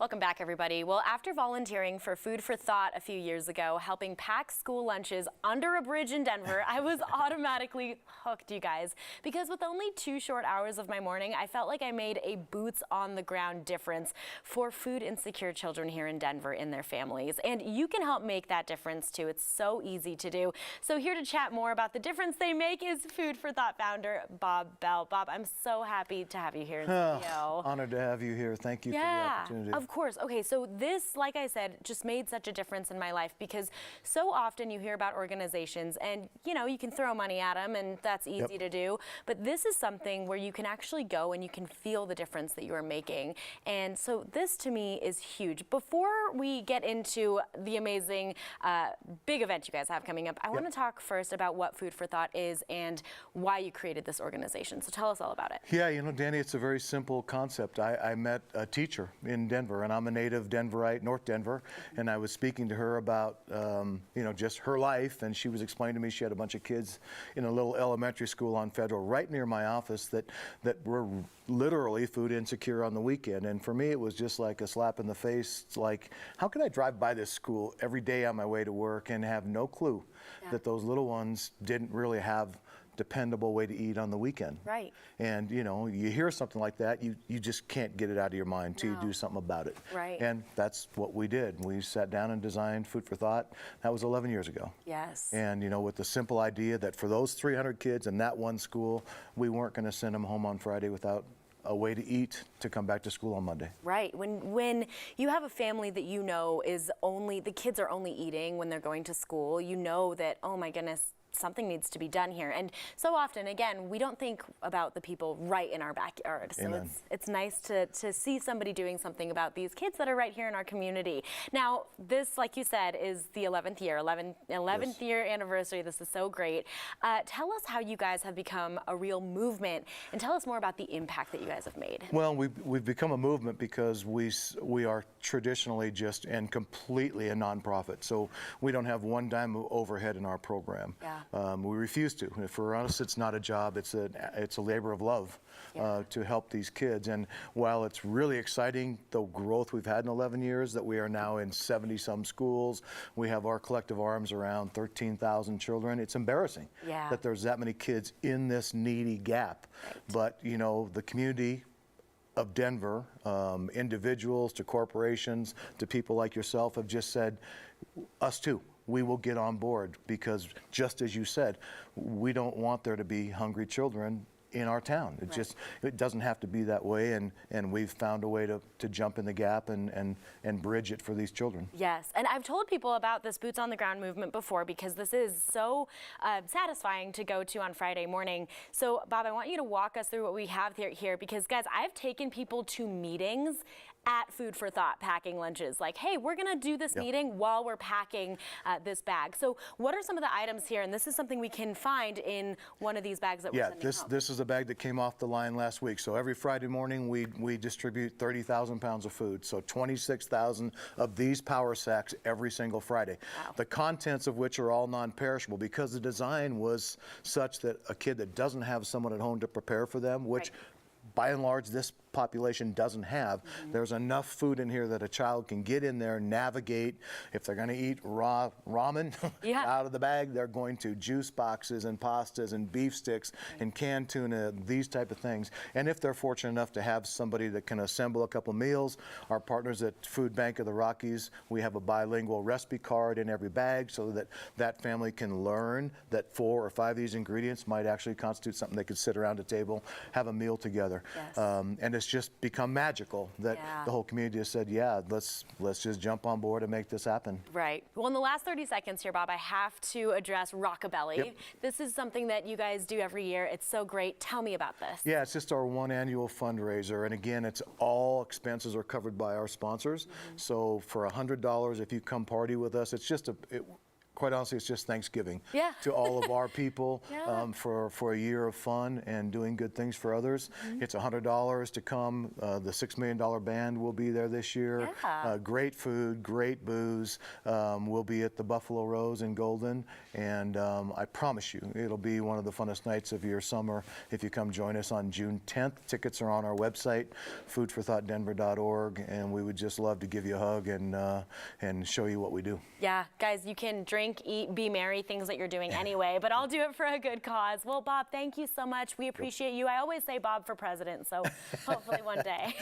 Welcome back, everybody. Well, after volunteering for Food for Thought a few years ago, helping pack school lunches under a bridge in Denver, I was automatically hooked, you guys, because with only 2 short hours of my morning, I felt like I made a boots-on-the-ground difference for food insecure children here in Denver and their families. And you can help make that difference, too. It's so easy to do. So here to chat more about the difference they make is Food for Thought founder Bob Bell. Bob, I'm so happy to have you here in studio. Honored to have you here. Thank you for the opportunity. Of course. Okay, so this, like I said, just made such a difference in my life because so often you hear about organizations and, you know, you can throw money at them and that's easy to do. But this is something where you can actually go and you can feel the difference that you are making. And so this to me is huge. Before we get into the amazing big event you guys have coming up, I want to talk first about what Food for Thought is and why you created this organization. So tell us all about it. Yeah, you know, Danny, it's a very simple concept. I met a teacher in Denver, and I'm a native Denverite, North Denver, and I was speaking to her about, you know, just her life, and she was explaining to me she had a bunch of kids in a little elementary school on Federal right near my office that were literally food insecure on the weekend. And for me, it was just like a slap in the face. It's like, how can I drive by this school every day on my way to work and have no clue that those little ones didn't really have dependable way to eat on the weekend. Right. And you know, you hear something like that, you just can't get it out of your mind till you do something about it. Right. And that's what we did. We sat down and designed Food for Thought. That was 11 years ago. Yes. And you know, with the simple idea that for those 300 kids in that one school, we weren't going to send them home on Friday without a way to eat to come back to school on Monday. Right. When you have a family that you know is only, the kids are only eating when they're going to school, you know that, oh my goodness, something needs to be done here. And so often, again, we don't think about the people right in our backyard. So it's nice to see somebody doing something about these kids that are right here in our community. Now, this, like you said, is the 11th year anniversary. This is so great. Tell us how you guys have become a real movement, and tell us more about the impact that you guys have made. Well, we've become a movement because we are traditionally just and completely a nonprofit. So we don't have one dime of overhead in our program. Yeah. We refuse to. For us, it's not a job. It's a labor of love to help these kids. And while it's really exciting, the growth we've had in 11 years, that we are now in 70-some schools, we have our collective arms around 13,000 children. It's embarrassing that there's that many kids in this needy gap. Right. But you know, the community of Denver, individuals to corporations to people like yourself have just said, us too. We will get on board because, just as you said, we don't want there to be hungry children in our town. It doesn't have to be that way, and we've found a way to jump in the gap and bridge it for these children. Yes, and I've told people about this boots on the ground movement before because this is so satisfying to go to on Friday morning. So Bob, I want you to walk us through what we have here because guys, I've taken people to meetings at Food for Thought packing lunches. Like, hey, we're gonna do this meeting while we're packing this bag. So what are some of the items here? And this is something we can find in one of these bags that we're sending home. This is a bag that came off the line last week. So every Friday morning we distribute 30,000 pounds of food. So 26,000 of these power sacks every single Friday. Wow. The contents of which are all non-perishable because the design was such that a kid that doesn't have someone at home to prepare for them, which by and large this population doesn't have, there's enough food in here that a child can get in there, navigate. If they're going to eat raw ramen out of the bag, they're going to juice boxes and pastas and beef sticks and canned tuna, these type of things. And if they're fortunate enough to have somebody that can assemble a couple meals, our partners at Food Bank of the Rockies, we have a bilingual recipe card in every bag so that that family can learn that 4 or 5 of these ingredients might actually constitute something they could sit around a table, have a meal together. And it's just become magical that the whole community has said, let's just jump on board and make this happen. Right. Well, in the last 30 seconds here, Bob, I have to address RockABelly. This is something that you guys do every year. It's so great. Tell me about this. Yeah, it's just our one annual fundraiser. And again, it's all expenses are covered by our sponsors. So for $100, if you come party with us, it's just quite honestly, it's just Thanksgiving Yeah. to all of our people Yeah. for a year of fun and doing good things for others. It's $100 to come. The $6 Million Band will be there this year. Yeah. Great food, great booze. We'll be at the Buffalo Rose in Golden, and I promise you, it'll be one of the funnest nights of your summer if you come join us on June 10th. Tickets are on our website, foodforthoughtdenver.org, and we would just love to give you a hug and show you what we do. Yeah, guys, you can drink, eat, be merry, things that you're doing anyway, but I'll do it for a good cause. Well, Bob, thank you so much. We appreciate you. I always say Bob for president, so hopefully one day.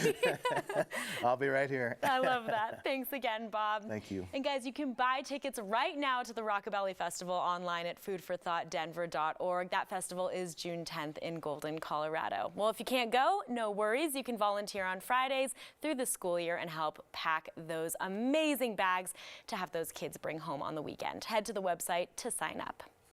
I'll be right here. I love that. Thanks again, Bob. Thank you. And guys, you can buy tickets right now to the RockABelly Festival online at foodforthoughtdenver.org. That festival is June 10th in Golden, Colorado. Well, if you can't go, no worries. You can volunteer on Fridays through the school year and help pack those amazing bags to have those kids bring home on the weekend. Head to the website to sign up.